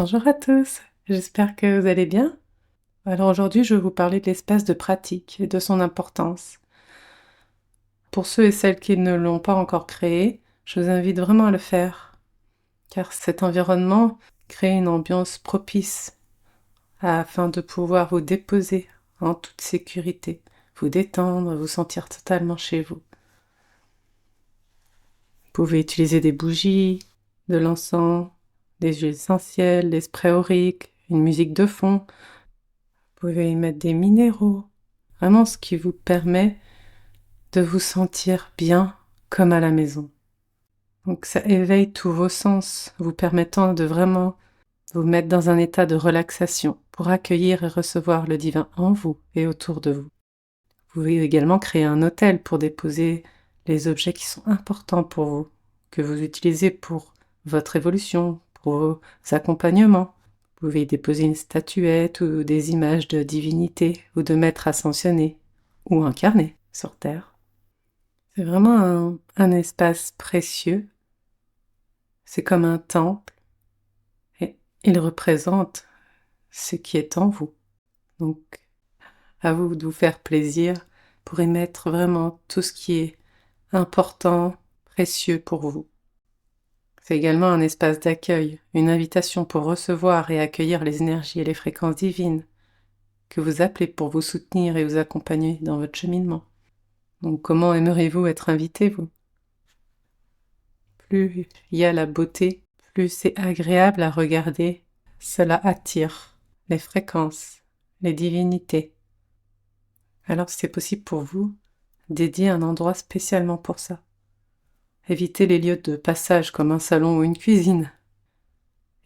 Bonjour à tous, j'espère que vous allez bien. Alors aujourd'hui, je vais vous parler de l'espace de pratique et de son importance. Pour ceux et celles qui ne l'ont pas encore créé, je vous invite vraiment à le faire, car cet environnement crée une ambiance propice afin de pouvoir vous déposer en toute sécurité, vous détendre, vous sentir totalement chez vous. Vous pouvez utiliser des bougies, de l'encens, des huiles essentielles, des sprays auriques, une musique de fond. Vous pouvez y mettre des minéraux, vraiment ce qui vous permet de vous sentir bien comme à la maison. Donc ça éveille tous vos sens, vous permettant de vraiment vous mettre dans un état de relaxation pour accueillir et recevoir le divin en vous et autour de vous. Vous pouvez également créer un hôtel pour déposer les objets qui sont importants pour vous, que vous utilisez pour votre évolution, pour vos accompagnements. Vous pouvez y déposer une statuette ou des images de divinités ou de maîtres ascensionnés ou incarnés sur Terre. C'est vraiment un espace précieux. C'est comme un temple et il représente ce qui est en vous. Donc, à vous de vous faire plaisir pour y mettre vraiment tout ce qui est important, précieux pour vous. C'est également un espace d'accueil, une invitation pour recevoir et accueillir les énergies et les fréquences divines que vous appelez pour vous soutenir et vous accompagner dans votre cheminement. Donc comment aimeriez-vous être invité, vous? Plus il y a la beauté, plus c'est agréable à regarder. Cela attire les fréquences, les divinités. Alors si c'est possible pour vous, dédiez un endroit spécialement pour ça. Évitez les lieux de passage comme un salon ou une cuisine.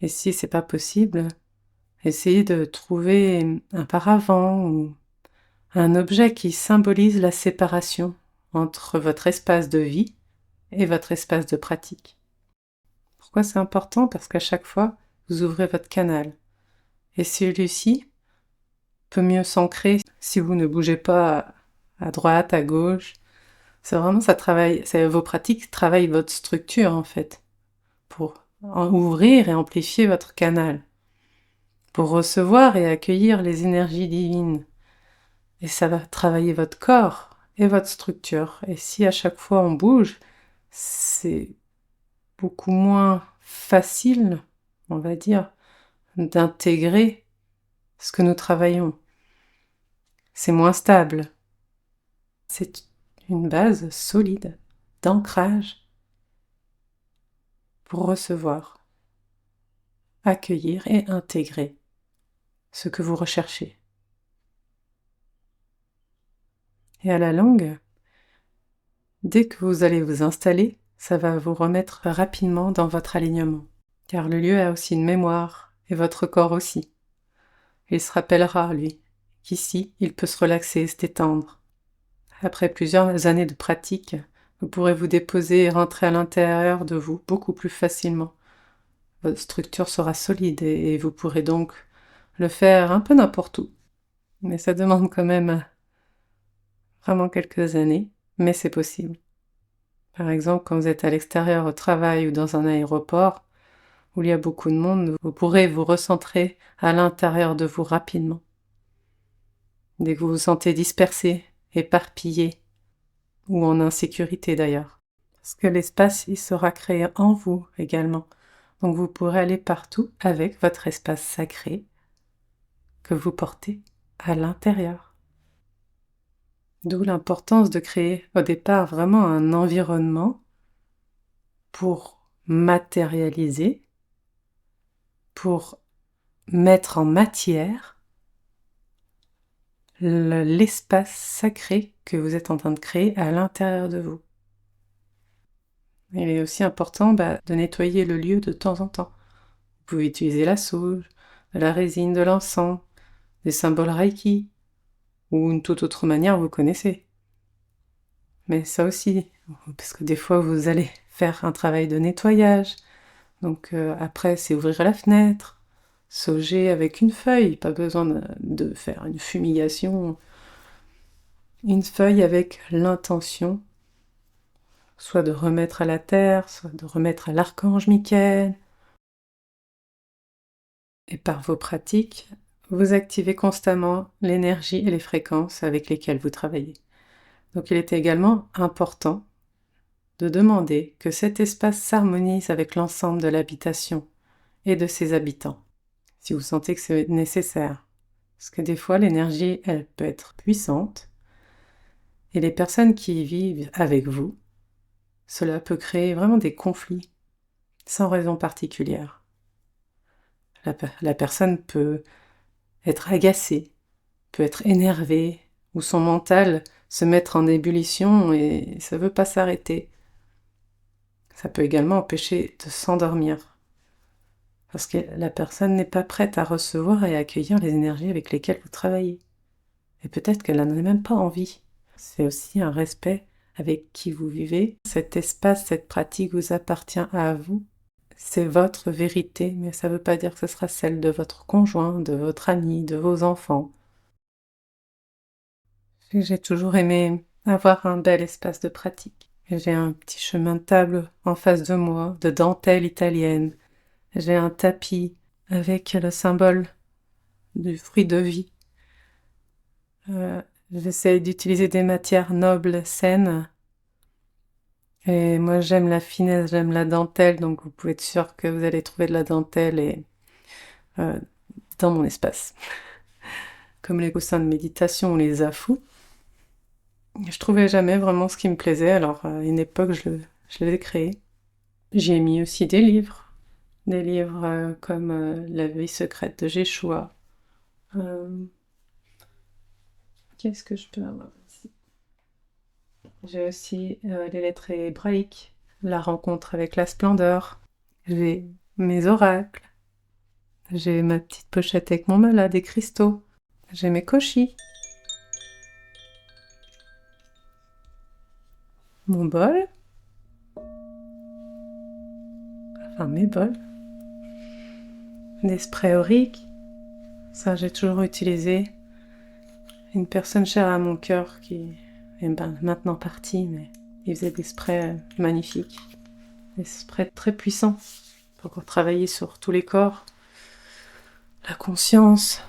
Et si c'est pas possible, essayez de trouver un paravent ou un objet qui symbolise la séparation entre votre espace de vie et votre espace de pratique. Pourquoi c'est important? Parce qu'à chaque fois, vous ouvrez votre canal. Et celui-ci peut mieux s'ancrer si vous ne bougez pas à droite, à gauche. C'est vraiment, ça travaille, vos pratiques travaillent votre structure en fait, pour ouvrir et amplifier votre canal, pour recevoir et accueillir les énergies divines. Et ça va travailler votre corps et votre structure. Et si à chaque fois on bouge, c'est beaucoup moins facile, on va dire, d'intégrer ce que nous travaillons. C'est moins stable. C'est une base solide d'ancrage pour recevoir, accueillir et intégrer ce que vous recherchez. Et à la longue, dès que vous allez vous installer, ça va vous remettre rapidement dans votre alignement. Car le lieu a aussi une mémoire, et votre corps aussi. Il se rappellera, lui, qu'ici, il peut se relaxer et se détendre. Après plusieurs années de pratique, vous pourrez vous déposer et rentrer à l'intérieur de vous beaucoup plus facilement. Votre structure sera solide et vous pourrez donc le faire un peu n'importe où. Mais ça demande quand même vraiment quelques années, mais c'est possible. Par exemple, quand vous êtes à l'extérieur au travail ou dans un aéroport, où il y a beaucoup de monde, vous pourrez vous recentrer à l'intérieur de vous rapidement. Dès que vous vous sentez dispersé, éparpillé, ou en insécurité d'ailleurs. Parce que l'espace, il sera créé en vous également. Donc vous pourrez aller partout avec votre espace sacré que vous portez à l'intérieur. D'où l'importance de créer au départ vraiment un environnement pour matérialiser, pour mettre en matière l'espace sacré que vous êtes en train de créer à l'intérieur de vous. Il est aussi important de nettoyer le lieu de temps en temps. Vous pouvez utiliser la sauge, de la résine, de l'encens, des symboles Reiki, ou une toute autre manière vous connaissez. Mais ça aussi, parce que des fois vous allez faire un travail de nettoyage, donc après c'est ouvrir la fenêtre, sauger avec une feuille, pas besoin de faire une fumigation, une feuille avec l'intention, soit de remettre à la terre, soit de remettre à l'archange Michael, Et par vos pratiques, vous activez constamment l'énergie et les fréquences avec lesquelles vous travaillez. Donc il est également important de demander que cet espace s'harmonise avec l'ensemble de l'habitation et de ses habitants, si vous sentez que c'est nécessaire. Parce que des fois, l'énergie, elle peut être puissante, et les personnes qui vivent avec vous, cela peut créer vraiment des conflits sans raison particulière. La personne peut être agacée, peut être énervée, ou son mental se mettre en ébullition et ça ne veut pas s'arrêter. Ça peut également empêcher de s'endormir, parce que la personne n'est pas prête à recevoir et à accueillir les énergies avec lesquelles vous travaillez. Et peut-être qu'elle n'en a même pas envie. C'est aussi un respect avec qui vous vivez. Cet espace, cette pratique vous appartient à vous. C'est votre vérité, mais ça ne veut pas dire que ce sera celle de votre conjoint, de votre ami, de vos enfants. J'ai toujours aimé avoir un bel espace de pratique. J'ai un petit chemin de table en face de moi, de dentelle italienne. J'ai un tapis avec le symbole du fruit de vie. J'essaie d'utiliser des matières nobles, saines. Et moi, j'aime la finesse, j'aime la dentelle, donc vous pouvez être sûr que vous allez trouver de la dentelle dans mon espace. Comme les coussins de méditation ou les afous. Je trouvais jamais vraiment ce qui me plaisait, alors à une époque, je les ai créés. J'y ai mis aussi des livres comme La vie secrète de Jeshua. Qu'est-ce que je peux avoir ici? J'ai aussi les lettres hébraïques, la rencontre avec la splendeur. J'ai mes oracles. J'ai ma petite pochette avec mon malade, des cristaux. J'ai mes koshis. Mon bol. Enfin, mes bols. Des sprays auriques. Ça, j'ai toujours utilisé. Une personne chère à mon cœur qui est maintenant partie, mais il faisait des sprays magnifiques. Des sprays très puissants pour travailler sur tous les corps. La conscience.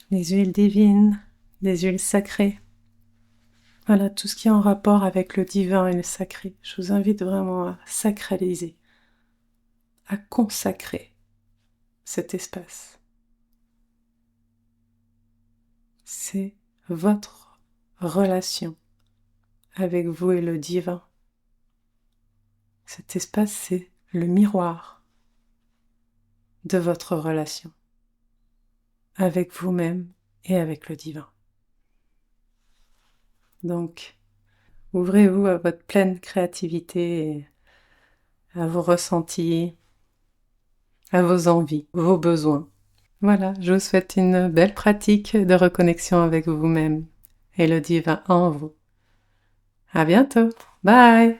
Les huiles divines, les huiles sacrées. Voilà, tout ce qui est en rapport avec le divin et le sacré. Je vous invite vraiment à sacraliser, à consacrer cet espace. C'est votre relation avec vous et le divin. Cet espace, c'est le miroir de votre relation avec vous-même et avec le divin. Donc, ouvrez-vous à votre pleine créativité, et à vos ressentis, à vos envies, vos besoins. Voilà, je vous souhaite une belle pratique de reconnexion avec vous-même et le divin en vous. À bientôt. Bye!